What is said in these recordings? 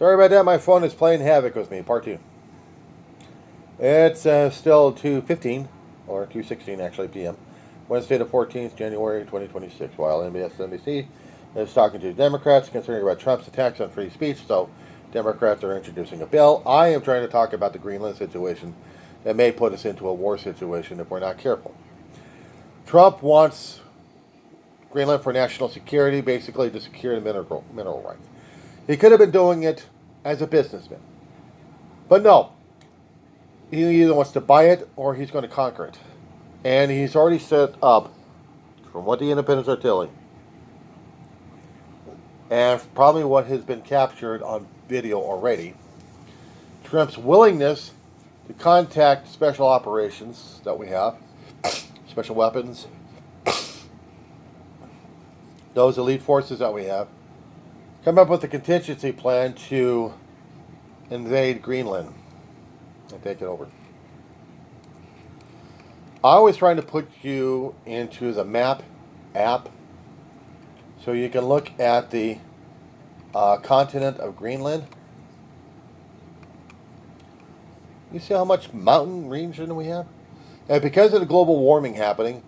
Sorry about that. My phone is playing havoc with me. Part two. It's still 2:15 or 2:16 actually p.m. Wednesday the 14th, January 2026. While MSNBC is talking to Democrats concerning about Trump's attacks on free speech. So Democrats are introducing a bill. I am trying to talk about the Greenland situation that may put us into a war situation if we're not careful. Trump wants Greenland for national security, basically to secure the mineral rights. He could have been doing it as a businessman. But no, he either wants to buy it or he's going to conquer it. And he's already set up, from what the independents are telling, and probably what has been captured on video already, Trump's willingness to contact special operations that we have, special weapons, those elite forces that we have, come up with a contingency plan to invade Greenland and take it over. I was trying to put you into the map app so you can look at the continent of Greenland. You see how much mountain region we have? And because of the global warming happening,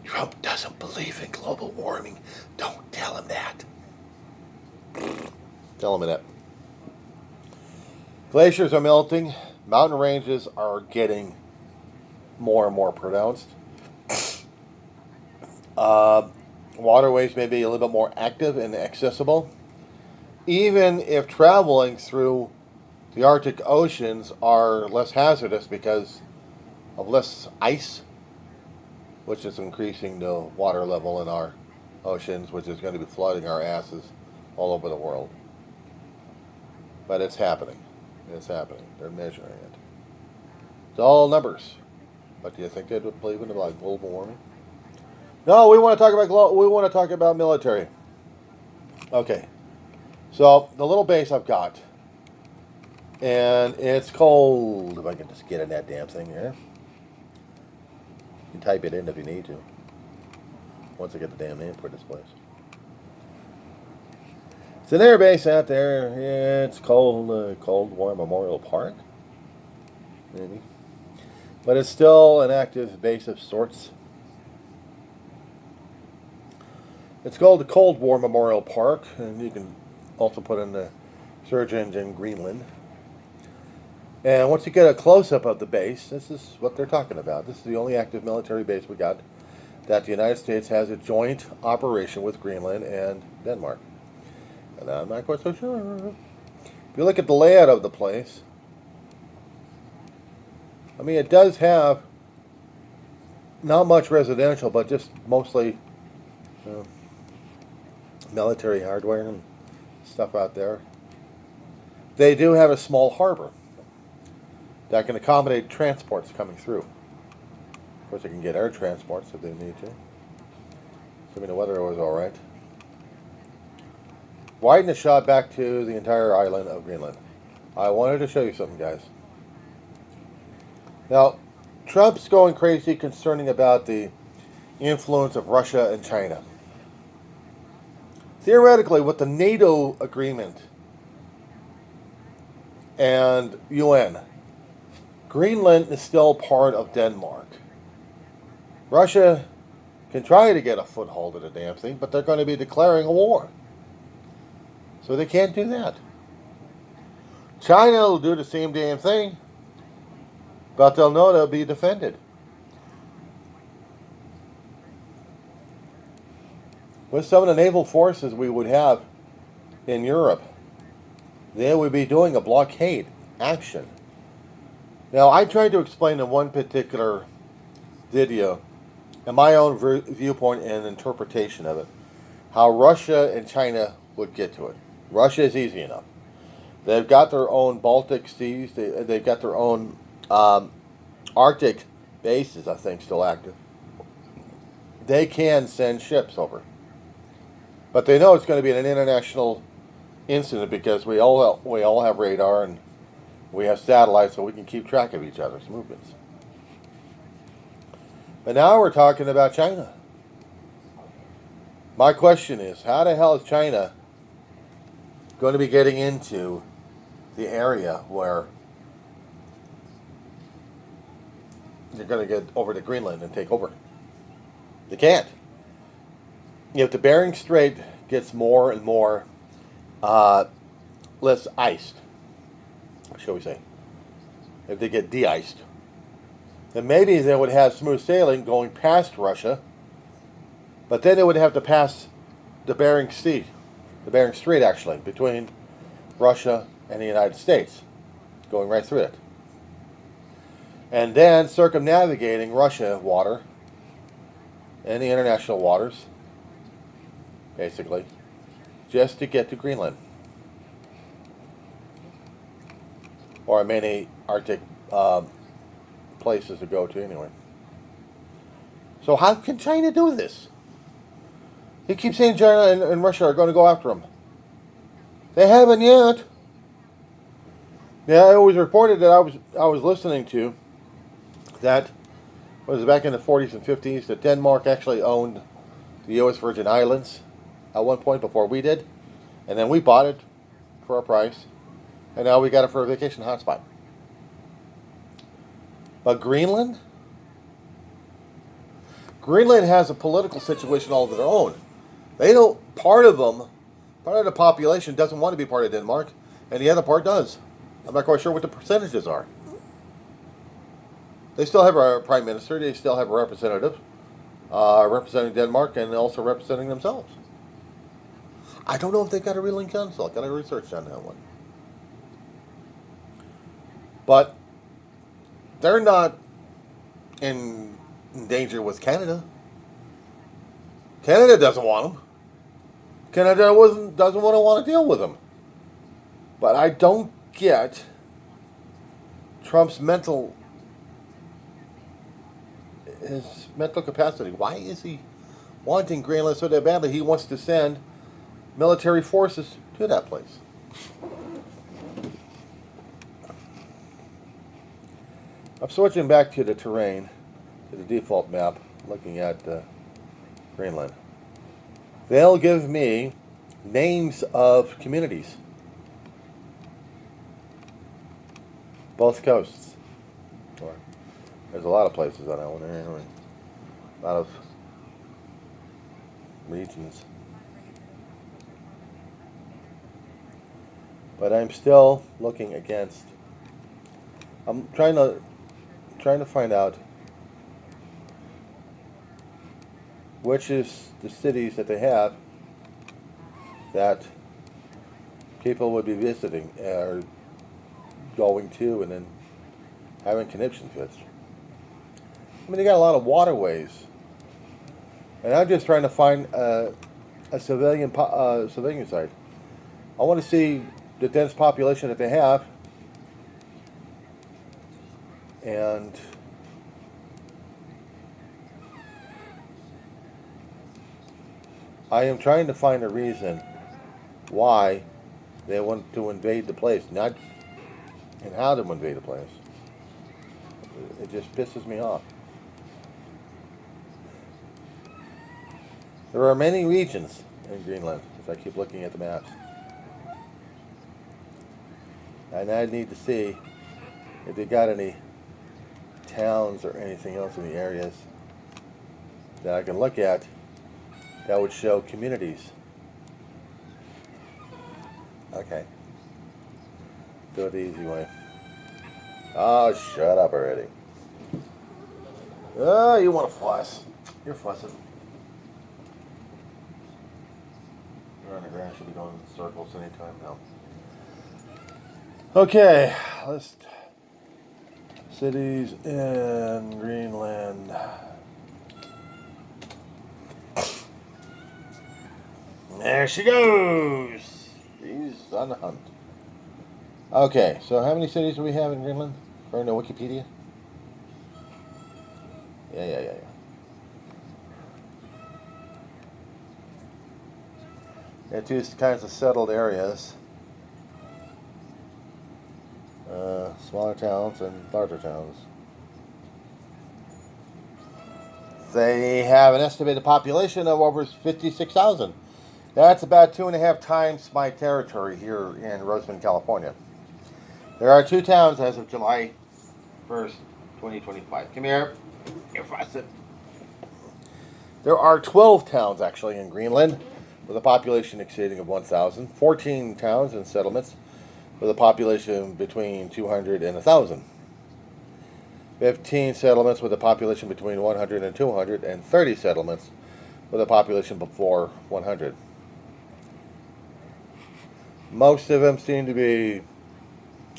Trump doesn't believe in global warming. Don't tell him that. Tell him that. Glaciers are melting. Mountain ranges are getting more and more pronounced. Waterways may be a little bit more active and accessible. Even if traveling through the Arctic oceans are less hazardous because of less ice, which is increasing the water level in our oceans, which is going to be flooding our asses all over the world. But it's happening. It's happening. They're measuring it. It's all numbers. But do you think they would believe in about global warming? No, we want to talk about military. Okay. So the little base I've got, and it's called. If I can just get in that damn thing here. You can type it in if you need to. Once I get the damn name for this place. It's an air base out there. It's called Cold War Memorial Park. Maybe. But it's still an active base of sorts. It's called the Cold War Memorial Park, and you can also put in the search engine Greenland. And once you get a close-up of the base, this is what they're talking about. This is the only active military base we got that the United States has a joint operation with Greenland and Denmark. And I'm not quite so sure. If you look at the layout of the place, I mean, it does have not much residential, but just mostly military hardware and stuff out there. They do have a small harbor that can accommodate transports coming through. Of course, they can get air transports if they need to. Assuming the weather was all right. Widen the shot back to the entire island of Greenland. I wanted to show you something, guys. Now, Trump's going crazy concerning about the influence of Russia and China. Theoretically, with the NATO agreement and UN, Greenland is still part of Denmark. Russia can try to get a foothold of the damn thing, but they're going to be declaring a war. So they can't do that. China will do the same damn thing, but they'll know they'll be defended. With some of the naval forces we would have in Europe, they would be doing a blockade action. Now, I tried to explain in one particular video, in my own viewpoint and interpretation of it, how Russia and China would get to it. Russia is easy enough. They've got their own Baltic seas. They've got their own Arctic bases, I think, still active. They can send ships over. But they know it's going to be an international incident because we all have radar and we have satellites so we can keep track of each other's movements. But now we're talking about China. My question is, how the hell is China going to be getting into the area where you're going to get over to Greenland and take over. They can't. If the Bering Strait gets more and more less iced, shall we say, if they get de-iced, then maybe they would have smooth sailing going past Russia, but then they would have to pass the Bering Sea, the Bering Strait actually, between Russia and the United States, going right through it. And then circumnavigating Russia water and the international waters, basically, just to get to Greenland. Or many Arctic places to go to anyway. So how can China do this? He keeps saying China and Russia are going to go after him. They haven't yet. Yeah, I always reported that I was listening to that was back in the 40s and 50s that Denmark actually owned the U.S. Virgin Islands at one point before we did, and then we bought it for a price, and now we got it for a vacation hotspot. But Greenland has a political situation all of their own. They don't. Part of the population doesn't want to be part of Denmark, and the other part does. I'm not quite sure what the percentages are. They still have a prime minister. They still have a representative representing Denmark and also representing themselves. I don't know if they got a ruling council. Got to research on that one. But they're not in danger with Canada. Canada doesn't want them. Canada doesn't want to deal with them. But I don't get Trump's his mental capacity. Why is he wanting Greenland so badly? He wants to send military forces to that place. I'm switching back to the terrain, to the default map, looking at Greenland. They'll give me names of communities. Both coasts. There's a lot of places on that one. A lot of regions. But I'm still looking against. I'm trying to find out which is the cities that they have that people would be visiting or going to and then having connections with. I mean, they got a lot of waterways, and I'm just trying to find a civilian site. I want to see the dense population that they have, and I am trying to find a reason why they want to invade the place, not and how to invade the place. It just pisses me off. There are many regions in Greenland, as I keep looking at the maps. And I need to see if they got any towns or anything else in the areas that I can look at that would show communities. Okay. Do it the easy way. Oh, shut up already. Oh, you want to fuss. You're fussing. You're on the ground. Should be going in circles anytime now. Okay, let's. Cities in Greenland. There she goes. She's on the hunt. Okay, so how many cities do we have in Greenland? According to Wikipedia? Yeah. There are two kinds of settled areas. Smaller towns and larger towns. They have an estimated population of over 56,000. That's about 2.5 times my territory here in Roseman, California. There are two towns as of July 1st, 2025. Come here. Here, Frosted. There are 12 towns actually in Greenland with a population exceeding of 1,000. 14 towns and settlements with a population between 200 and 1,000. 15 settlements with a population between 100 and 200, and 30 settlements with a population before 100. Most of them seem to be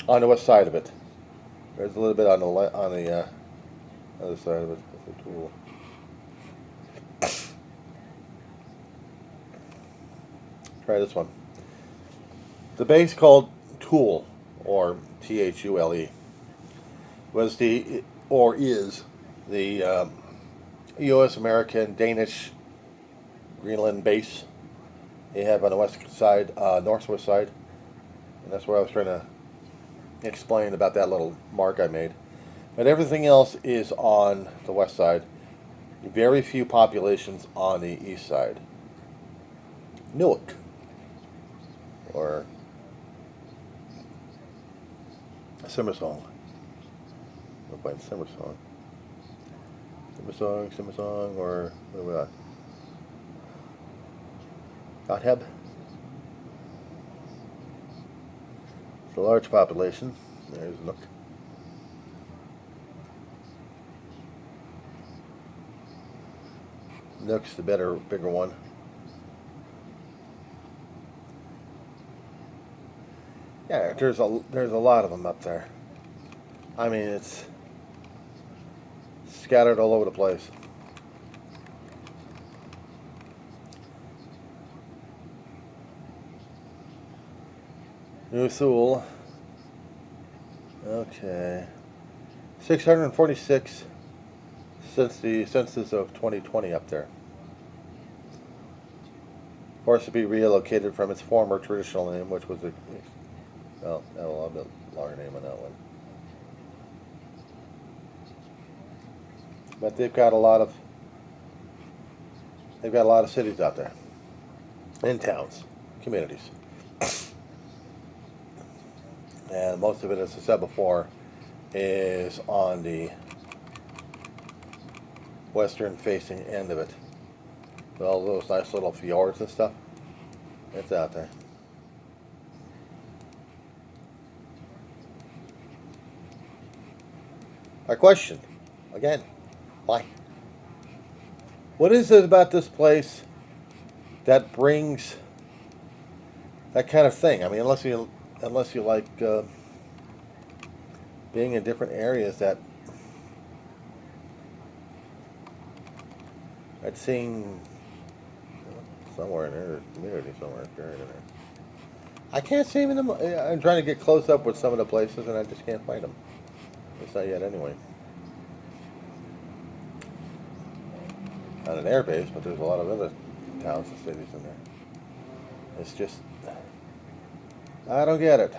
on the west side of it. There's a little bit on the other side of it. That's a tool. Try this one. The base called Thule, or Thule, was the or is the U.S. American Danish Greenland base. They have on the west side, northwest side, and that's where I was trying to explain about that little mark I made. But everything else is on the west side. Very few populations on the east side. Newark, or Simmersong. We'll find Simmersong. Simmersong, or what do we got? Gotheb. It's a large population. There's Nook. Nook's the bigger one. Yeah, there's a lot of them up there. I mean, it's scattered all over the place. New Thule. Okay. 646 since the census of 2020 up there. Forced to be relocated from its former traditional name, which was had a little bit longer name on that one. But they've got a lot of cities out there, and towns, communities. And most of it, as I said before, is on the western facing end of it. With all those nice little fjords and stuff. It's out there. My question, again, why? What is it about this place that brings that kind of thing? I mean, unless you like being in different areas that I'd seen somewhere in there, community somewhere buried in there. I can't see them. I'm trying to get close up with some of the places, and I just can't find them. At least not yet, anyway. Not an air base, but there's a lot of other towns and cities in there. It's just, I don't get it.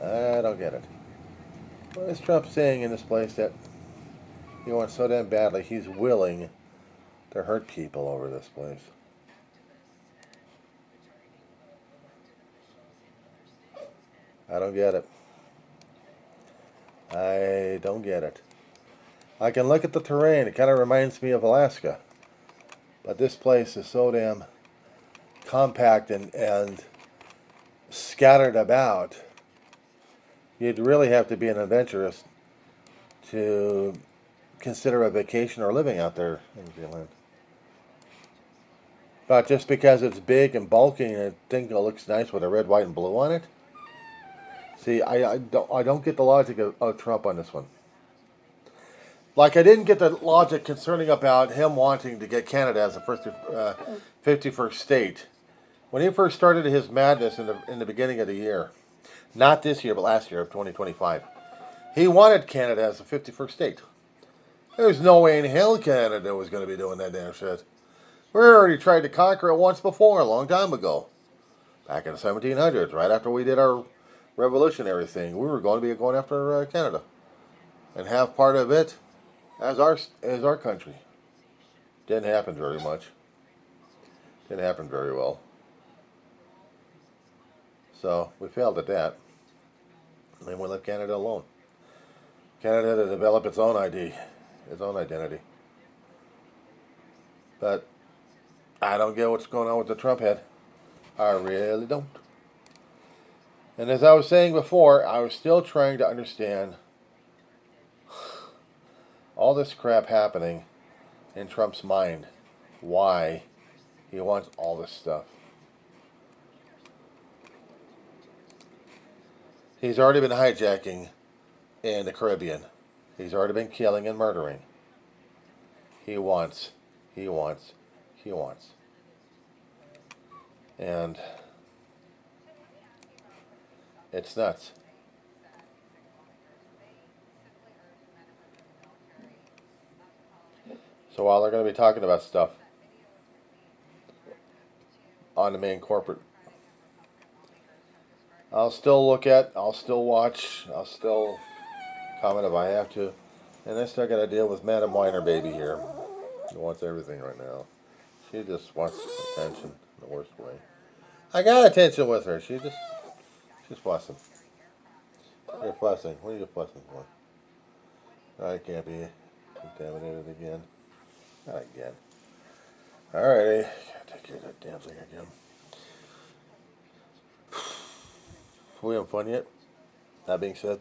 I don't get it. What is Trump saying in this place that he wants so damn badly he's willing to hurt people over this place? I don't get it. I don't get it. I can look at the terrain. It kind of reminds me of Alaska. But this place is so damn compact and scattered about. You'd really have to be an adventurous to consider a vacation or living out there in New Zealand. But just because it's big and bulky and I think it looks nice with a red, white, and blue on it. See, I don't get the logic of Trump on this one. Like, I didn't get the logic concerning about him wanting to get Canada as the 51st state. When he first started his madness in the beginning of the year, not this year, but last year of 2025, he wanted Canada as the 51st state. There's no way in hell Canada was going to be doing that damn shit. We already tried to conquer it once before, a long time ago. Back in the 1700s, right after we did our revolutionary thing, we were going to be going after Canada. And have part of it as our country. Didn't happen very much. Didn't happen very well. So we failed at that. And then we left Canada alone. Canada to develop its own ID, its own identity. But I don't get what's going on with the Trump head. I really don't. And as I was saying before, I was still trying to understand all this crap happening in Trump's mind. Why he wants all this stuff. He's already been hijacking in the Caribbean. He's already been killing and murdering. He wants. And it's nuts. So while they're going to be talking about stuff on the main corporate, I'll still look at, I'll still watch, I'll still comment if I have to. And I still got to deal with Madam Weiner baby here. She wants everything right now. She just wants attention in the worst way. I got attention with her. She's fussing. You're fussing. What are you fussing for? I can't be contaminated again. Not again. Alrighty. Gotta take care of that damn thing again. We having fun yet? That being said.